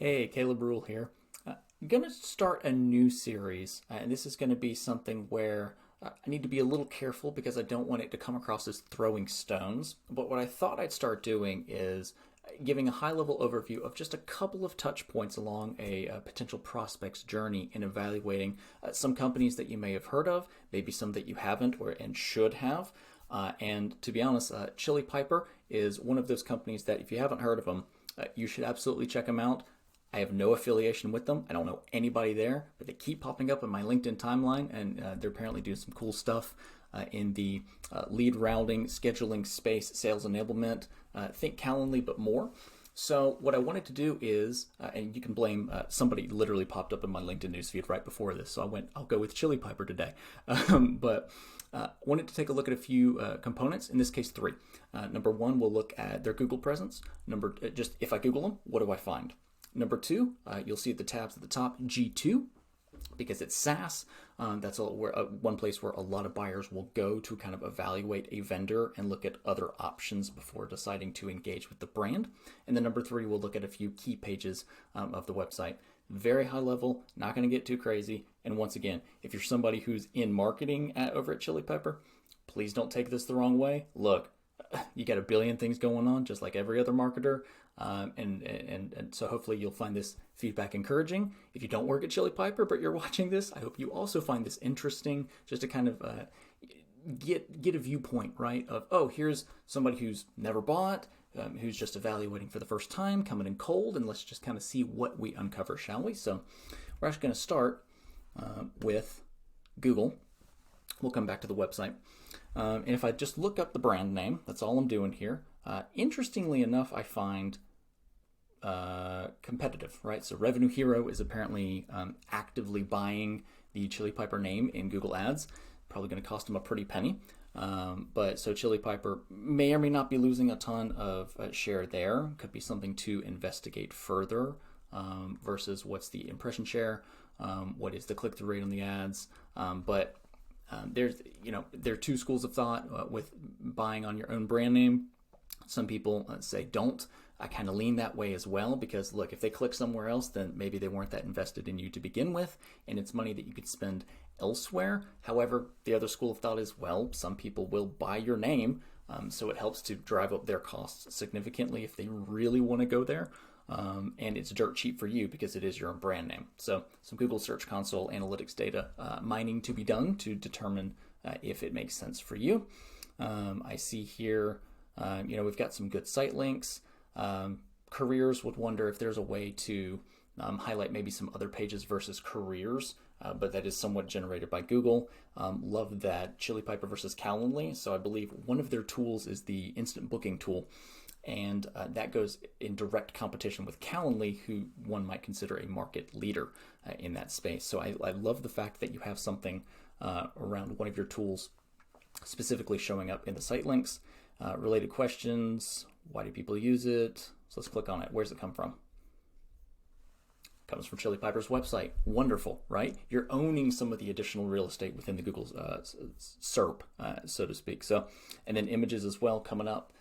Hey, Caleb Rule here. I'm going to start a new series, and this is going to be something where I need to be a little careful because I don't want it to come across as throwing stones. But what I thought I'd start doing is giving a high level overview of just a couple of touch points along a potential prospect's journey in evaluating some companies that you may have heard of, maybe some that you haven't or and should have. And to be honest, Chili Piper is one of those companies that if you haven't heard of them, you should absolutely check them out. I have no affiliation with them. I don't know anybody there, but they keep popping up in my LinkedIn timeline, and they're apparently doing some cool stuff in the lead routing, scheduling space, sales enablement. Think Calendly, but more. So what I wanted to do is, and you can blame somebody literally popped up in my LinkedIn newsfeed right before this, so I'll go with Chili Piper today. But wanted to take a look at a few components, in this case three. Number one, we'll look at their Google presence. Just if I Google them, what do I find? Number two, you'll see the tabs at the top, G2, because it's SaaS. That's one place where a lot of buyers will go to kind of evaluate a vendor and look at other options before deciding to engage with the brand. And then number three, we'll look at a few key pages of the website. Very high level, not going to get too crazy. And once again, if you're somebody who's in marketing over at Chili Pepper, please don't take this the wrong way. Look, you got a billion things going on, just like every other marketer. And so hopefully you'll find this feedback encouraging. If you don't work at Chili Piper, but you're watching this, I hope you also find this interesting, just to kind of get a viewpoint, right? Of, oh, here's somebody who's never bought, who's just evaluating for the first time, coming in cold, and let's just kind of see what we uncover, shall we? So we're actually going to start with Google. We'll come back to the website. And if I just look up the brand name, that's all I'm doing here. Interestingly enough, I find competitive, right? So Revenue Hero is apparently actively buying the Chili Piper name in Google Ads. Probably going to cost them a pretty penny. But so Chili Piper may or may not be losing a ton of share there. Could be something to investigate further versus what's the impression share, what is the click-through rate on the ads. But there are two schools of thought with buying on your own brand name. Some people say don't. I kind of lean that way as well because, look, if they click somewhere else, then maybe they weren't that invested in you to begin with, and it's money that you could spend elsewhere. However, the other school of thought is, well, some people will buy your name, so it helps to drive up their costs significantly if they really want to go there. And it's dirt cheap for you because it is your own brand name. So some Google Search Console analytics data mining to be done to determine if it makes sense for you. I see here, we've got some good site links. Careers would wonder if there's a way to highlight maybe some other pages versus careers, but that is somewhat generated by Google. Love that Chili Piper versus Calendly. So I believe one of their tools is the instant booking tool. And that goes in direct competition with Calendly, who one might consider a market leader in that space. So I love the fact that you have something around one of your tools specifically showing up in the site links. Related questions, why do people use it? So let's click on it. Where's it come from? Comes from Chili Piper's website. Wonderful, right? You're owning some of the additional real estate within the Google SERP, so to speak. So, and then images as well coming up.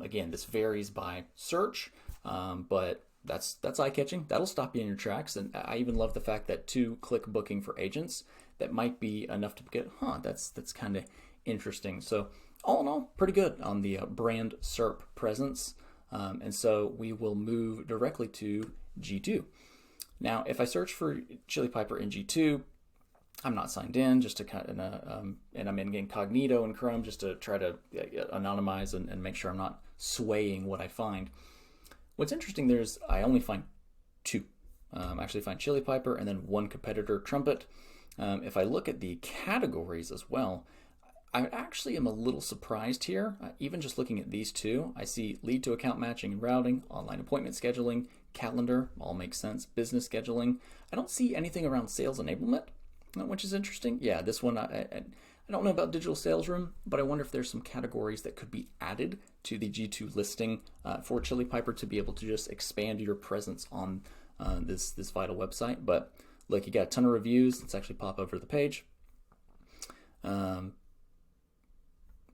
Again, this varies by search, but that's eye-catching. That'll stop you in your tracks. And I even love the fact that 2-click booking for agents, that might be enough to get, that's kind of interesting. So all in all, pretty good on the brand SERP presence. And so we will move directly to G2. Now, if I search for Chili Piper in G2, I'm not signed in, just to kind of, and I'm in incognito in Chrome just to try to anonymize and make sure I'm not swaying what I find. What's interesting I only find two. I actually find Chili Piper and then one competitor, Trumpet. If I look at the categories as well, I actually am a little surprised here. Even just looking at these two, I see lead to account matching and routing, online appointment scheduling, calendar, all makes sense, business scheduling. I don't see anything around sales enablement, which is interesting. Yeah, this one, I don't know about digital sales room, but I wonder if there's some categories that could be added to the G2 listing for Chili Piper to be able to just expand your presence on this vital website. But look, you got a ton of reviews. Let's actually pop over the page.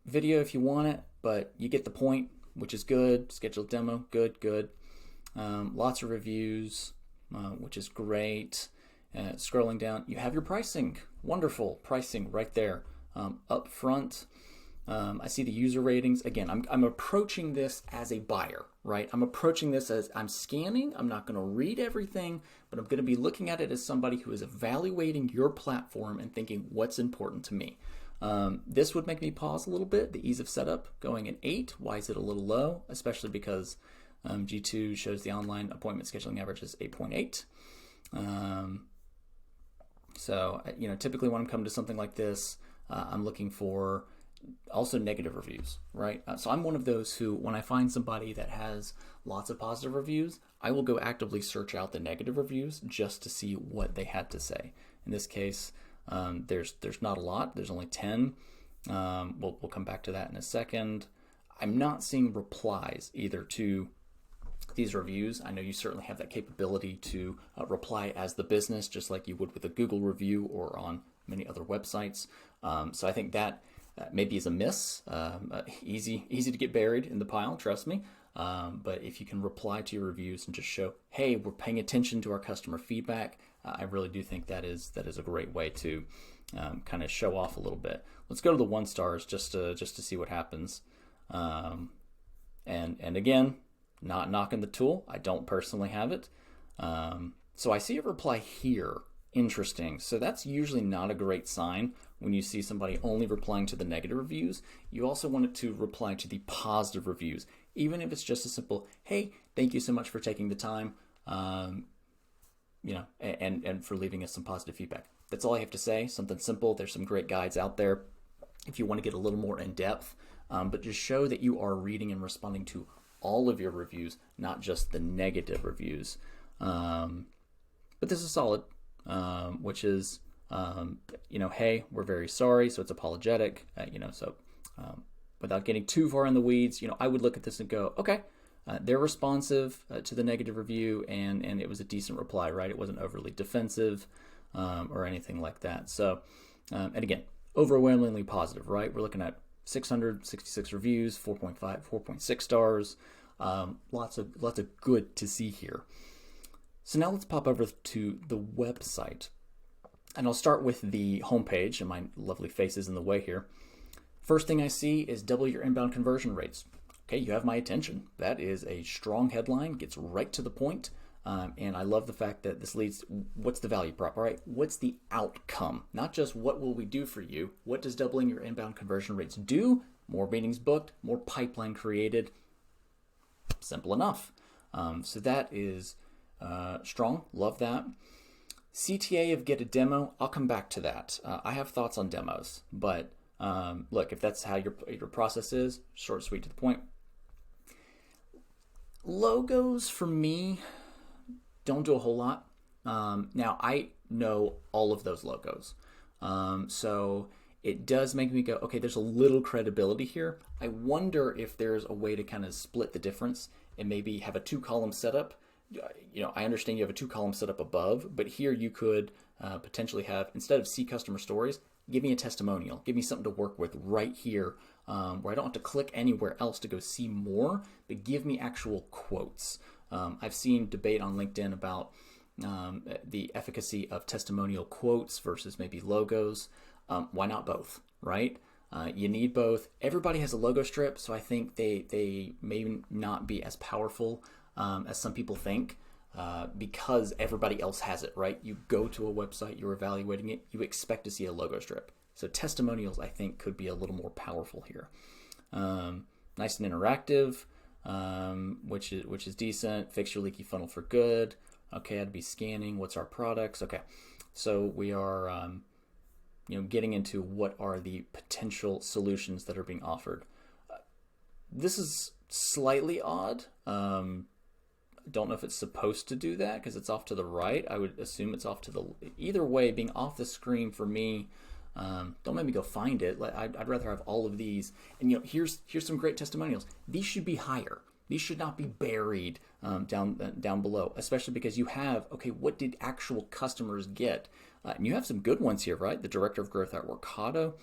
Video if you want it, but you get the point, which is good. Scheduled demo, good. Lots of reviews. which is great. Scrolling down, you have your pricing. Wonderful pricing right there. Up front, I see the user ratings. Again, I'm approaching this as a buyer, right? I'm approaching this as I'm scanning. I'm not going to read everything, but I'm going to be looking at it as somebody who is evaluating your platform and thinking what's important to me. This would make me pause a little bit. The ease of setup going at 8. Why is it a little low? Especially because G2 shows the online appointment scheduling average is 8.8. So, typically when I'm coming to something like this, I'm looking for also negative reviews, right? So I'm one of those who, when I find somebody that has lots of positive reviews, I will go actively search out the negative reviews just to see what they had to say. In this case, there's not a lot. There's only 10. We'll come back to that in a second. I'm not seeing replies either to these reviews. I know you certainly have that capability to reply as the business, just like you would with a Google review or on many other websites. So I think that maybe is a miss. Easy to get buried in the pile, trust me. But if you can reply to your reviews and just show, hey, we're paying attention to our customer feedback, I really do think that is a great way to kind of show off a little bit. Let's go to the 1 stars just to see what happens. And again, not knocking the tool. I don't personally have it. So I see a reply here. Interesting. So that's usually not a great sign when you see somebody only replying to the negative reviews. You also want it to reply to the positive reviews, even if it's just a simple, hey, thank you so much for taking the time, and for leaving us some positive feedback. That's all I have to say. Something simple. There's some great guides out there if you want to get a little more in depth, but just show that you are reading and responding to all of your reviews, not just the negative reviews. But this is solid. Which is, hey, we're very sorry. So it's apologetic, without getting too far in the weeds, I would look at this and go, okay, they're responsive to the negative review and it was a decent reply, right? It wasn't overly defensive, or anything like that. So, and again, overwhelmingly positive, right? We're looking at 666 reviews, 4.6 stars. Lots of good to see here. So now let's pop over to the website. And I'll start with the homepage, and my lovely face is in the way here. First thing I see is double your inbound conversion rates. Okay, you have my attention. That is a strong headline, gets right to the point. And I love the fact that this leads, what's the value prop, all right? What's the outcome? Not just what will we do for you, what does doubling your inbound conversion rates do? More meetings booked, more pipeline created. Simple enough. So that is strong, love that. CTA of get a demo, I'll come back to that. I have thoughts on demos, but look, if that's how your process is, short, sweet, to the point. Logos for me don't do a whole lot. Now I know all of those logos, so it does make me go, okay, there's a little credibility here. I wonder if there's a way to kind of split the difference and maybe have a 2-column setup. I understand you have a 2-column setup above, but here you could potentially have, instead of see customer stories, give me a testimonial. Give me something to work with right here, where I don't have to click anywhere else to go see more, but give me actual quotes. I've seen debate on LinkedIn about the efficacy of testimonial quotes versus maybe logos. Why not both, right? You need both. Everybody has a logo strip, so I think they may not be as powerful as some people think, because everybody else has it, right? You go to a website, you're evaluating it, you expect to see a logo strip. So testimonials, I think, could be a little more powerful here. Nice and interactive, which is decent. Fix your leaky funnel for good. Okay, I'd be scanning. What's our products? Okay, so we are, getting into what are the potential solutions that are being offered. This is slightly odd. Don't know if it's supposed to do that because it's off to the right. I would assume it's off to the, either way, being off the screen for me, don't make me go find it. I'd rather have all of these. And here's some great testimonials. These should be higher. These should not be buried down below, especially because you have, okay, what did actual customers get? And you have some good ones here, right? The Director of Growth at Workato,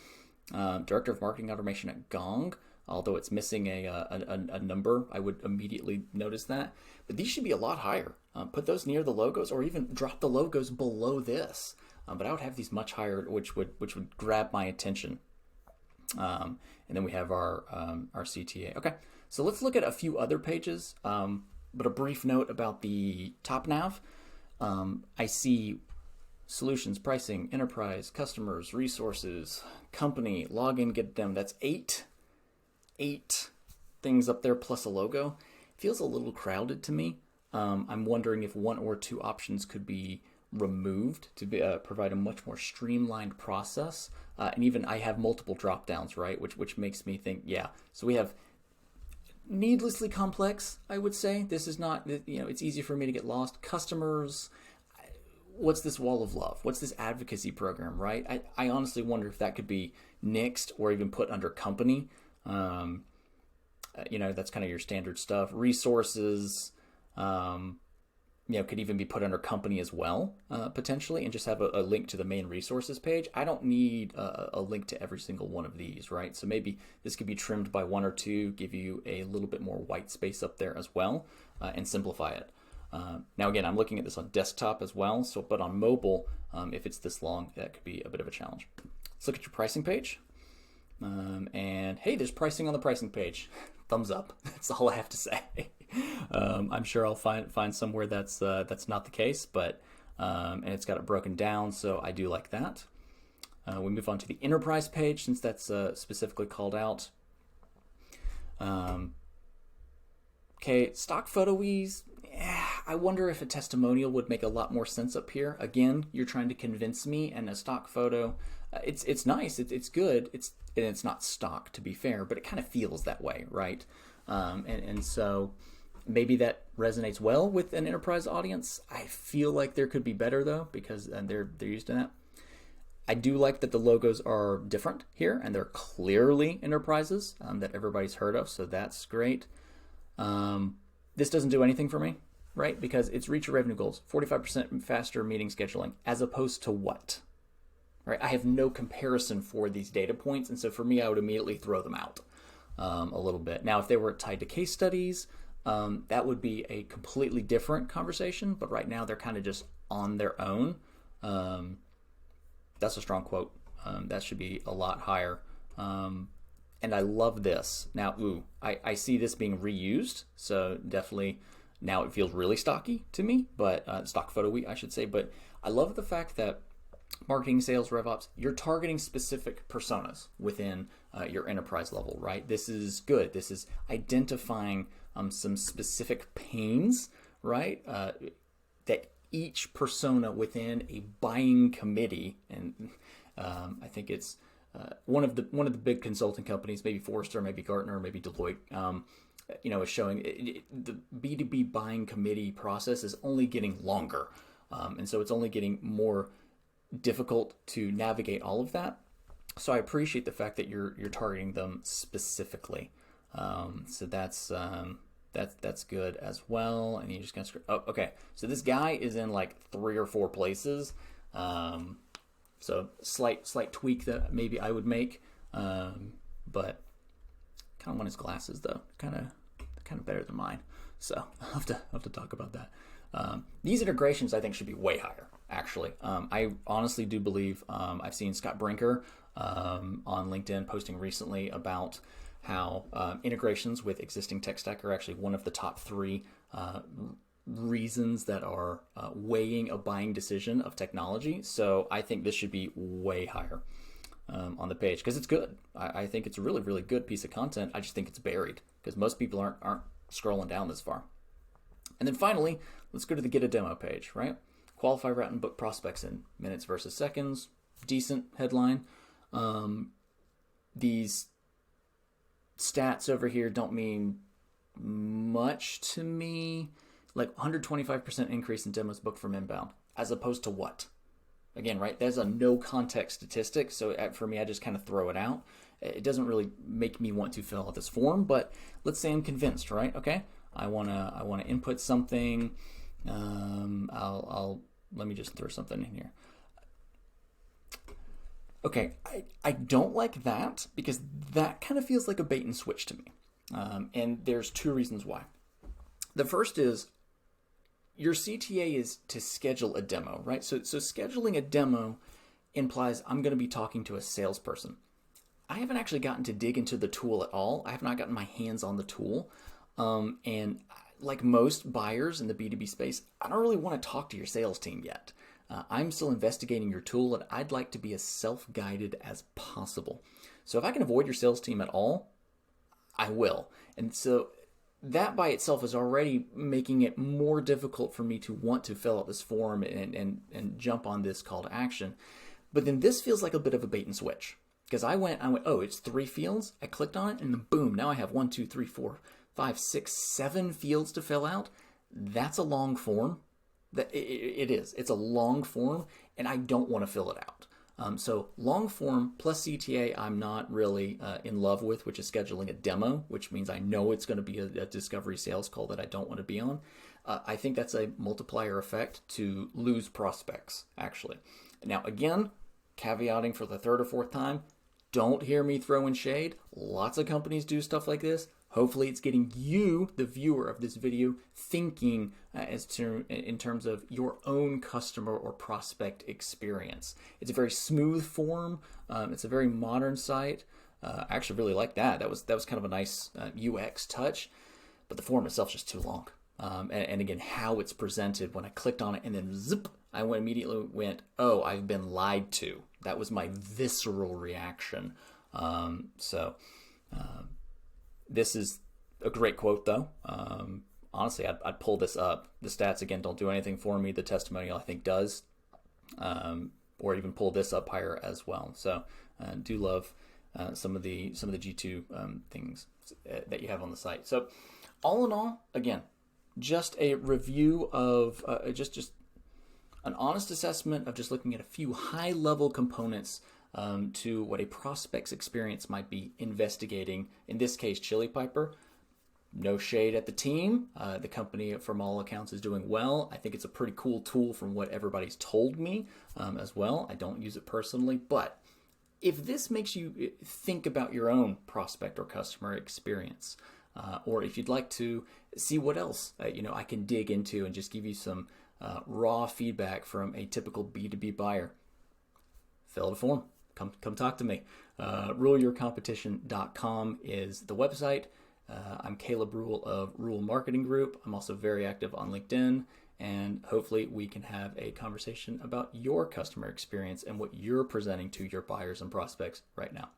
Director of Marketing Automation at Gong. although it's missing a number, I would immediately notice that. But these should be a lot higher. Put those near the logos, or even drop the logos below this. But I would have these much higher, which would grab my attention. And then we have our CTA. Okay, so let's look at a few other pages. But a brief note about the top nav. I see solutions, pricing, enterprise, customers, resources, company, login, get them. That's eight things up there plus a logo. Feels a little crowded to me. I'm wondering if one or two options could be removed to provide a much more streamlined process. And even I have multiple drop downs, right? Which makes me think, yeah. So we have needlessly complex, I would say. This is not, it's easy for me to get lost. Customers, what's this wall of love? What's this advocacy program, right? I honestly wonder if that could be nixed or even put under company. That's kind of your standard stuff. Resources, could even be put under company as well, potentially, and just have a link to the main resources page. I don't need a link to every single one of these, right? So maybe this could be trimmed by one or two, give you a little bit more white space up there as well, and simplify it. Now, again, I'm looking at this on desktop as well, but on mobile, if it's this long, that could be a bit of a challenge. Let's look at your pricing page. And hey, there's pricing on the pricing page. Thumbs up. That's all I have to say. I'm sure I'll find somewhere that's not the case, but and it's got it broken down, so I do like that. We move on to the enterprise page since that's specifically called out. Okay, stock photos. I wonder if a testimonial would make a lot more sense up here. Again, you're trying to convince me, and a stock photo, it's nice, it's good, it's not stock, to be fair, but it kind of feels that way, right? And so maybe that resonates well with an enterprise audience. I feel like there could be better though, because they're used to that. I do like that the logos are different here, and they're clearly enterprises that everybody's heard of, so that's great. This doesn't do anything for me, right? Because it's reach your revenue goals, 45% faster meeting scheduling, as opposed to what? Right? I have no comparison for these data points, and so for me, I would immediately throw them out a little bit. Now, if they were tied to case studies, that would be a completely different conversation, but right now they're kind of just on their own. That's a strong quote. That should be a lot higher. And I love this. Now, I see this being reused, so definitely now it feels really stocky to me, but stock photo I should say. But I love the fact that marketing, sales, RevOps, you're targeting specific personas within your enterprise level, right? This is good. This is identifying some specific pains, right? That each persona within a buying committee, and I think it's one of the big consulting companies, maybe Forrester, maybe Gartner, maybe Deloitte, is showing the B2B buying committee process is only getting longer, and so it's only getting more difficult to navigate all of that. So I appreciate the fact that you're targeting them specifically. So that's good as well. And you just kind of okay. So this guy is in like 3 or 4 places. So slight tweak that maybe I would make. But kind of want his glasses though. Kind of better than mine. So I'll have to talk about that. These integrations I think should be way higher. Actually, I honestly do believe I've seen Scott Brinker on LinkedIn posting recently about how integrations with existing tech stack are actually one of the top 3 reasons that are weighing a buying decision of technology. So I think this should be way higher on the page because it's good. I think it's a really, really good piece of content. I just think it's buried because most people aren't scrolling down this far. And then finally, let's go to the Get a Demo page, right? Qualify, route, and book prospects in minutes versus seconds. Decent headline. These stats over here don't mean much to me. Like 125% increase in demos booked from inbound, as opposed to what? Again, right? There's a no context statistic, so for me, I just kind of throw it out. It doesn't really make me want to fill out this form, but let's say I'm convinced, right? Okay, I wanna input something. Let me just throw something in here. Okay, I don't like that because that kind of feels like a bait and switch to me. And there's two reasons why. The first is your CTA is to schedule a demo, right? So scheduling a demo implies I'm going to be talking to a salesperson. I haven't actually gotten to dig into the tool at all. I have not gotten my hands on the tool. And like most buyers in the B2B space, I don't really want to talk to your sales team yet. I'm still investigating your tool, and I'd like to be as self-guided as possible. So if I can avoid your sales team at all, I will. And so that by itself is already making it more difficult for me to want to fill out this form and jump on this call to action. But then this feels like a bit of a bait and switch. Because I went, oh, it's 3 fields. I clicked on it, and then boom, now I have 1, 2, 3, 4, 5, 6, 7 fields to fill out. That's a long form. It is. It's a long form, and I don't want to fill it out. So long form plus CTA, I'm not really in love with, which is scheduling a demo, which means I know it's going to be a discovery sales call that I don't want to be on. I think that's a multiplier effect to lose prospects, actually. Now, again, caveating for the third or fourth time, don't hear me throwing shade. Lots of companies do stuff like this. Hopefully it's getting you, the viewer of this video, thinking in terms of your own customer or prospect experience. It's a very smooth form. It's a very modern site. I actually really like that. That was kind of a nice UX touch, but the form itself is just too long. And again, how it's presented, when I clicked on it and then zip, I immediately went, oh, I've been lied to. That was my visceral reaction. This is a great quote, though. Honestly, I'd pull this up. The stats, again, don't do anything for me. The testimonial, I think, does. Or even pull this up higher as well. So do love some of the G2 things that you have on the site. So all in all, again, just a review of just an honest assessment of just looking at a few high-level components to what a prospect's experience might be investigating, in this case, Chili Piper. No shade at the team. The company, from all accounts, is doing well. I think it's a pretty cool tool from what everybody's told me as well. I don't use it personally, but if this makes you think about your own prospect or customer experience, or if you'd like to see what else I can dig into and just give you some raw feedback from a typical B2B buyer, fill out a form. Come talk to me. RuleYourCompetition.com is the website. I'm Caleb Rule of Rule Marketing Group. I'm also very active on LinkedIn, and hopefully we can have a conversation about your customer experience and what you're presenting to your buyers and prospects right now.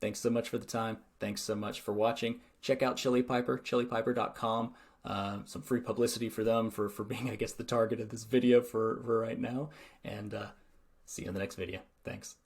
Thanks so much for the time. Thanks so much for watching. Check out Chili Piper, chilipiper.com. Some free publicity for them for being, I guess, the target of this video for right now. And see you in the next video. Thanks.